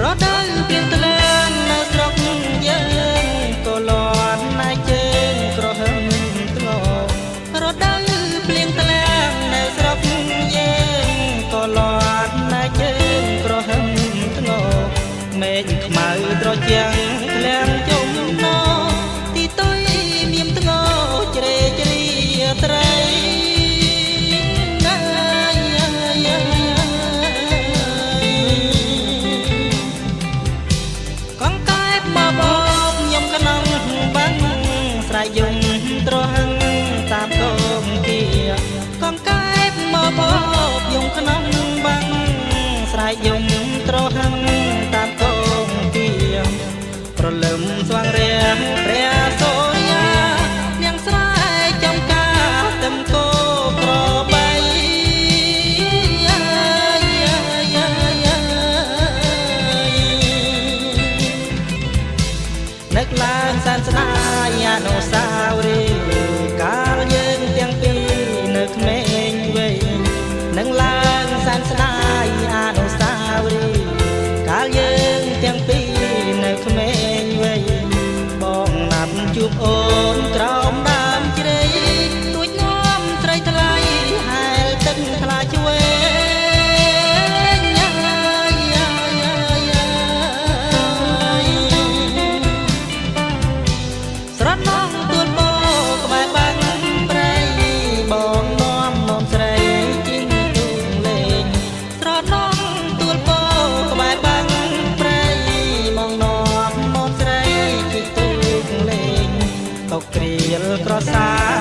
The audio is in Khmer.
រដូវព្រៀងត្លើងនៅស្រុកយើងក៏លាន់ណាជើងក្រហមធ្ងោរដូវព្រៀងត្លើងនៅស្រុកយើងក៏លាន់ណាជើងក្រហមធ្ងោមេឃខ្មៅត្រជាក់ក្លៀងជុំណោទីទុយមានធ្ងោជ្រេជ្រាត្រីយំត្រហឹងតាមកងគាកងកែបមកបបយំក្នុងបាំងស្រែកយំត្រហឹងតាមកងគាប្រលឹមស្វាងរាព្រះសូរយានាងស្រែកចំការទឹមគោក្របីនឹកឡើងសែនស្ដាយអនុស្សាវរីយ៍កាលយើងទាំងពីរនៅក្មេងវ័យនឹងឡើងសែនស្ដាយអនុស្សាវរីយ៍កាលយើងទាំងពីរនៅក្មេងវ័យបងណាត់ជួបអូនក្រោមដើមជ្រៃទួចនាំត្រីថ្លៃហែលទឹកថ្លាឆ្វេងស្រណងទួលពោក្បែរបាំងព្រៃបងនាំនំស្រីជីងទូងលេងស្រណងទួលពោក្បែរបាំងព្រៃបងនាំនំស្រីជីងទូងលេងតកក្រៀលក្រសា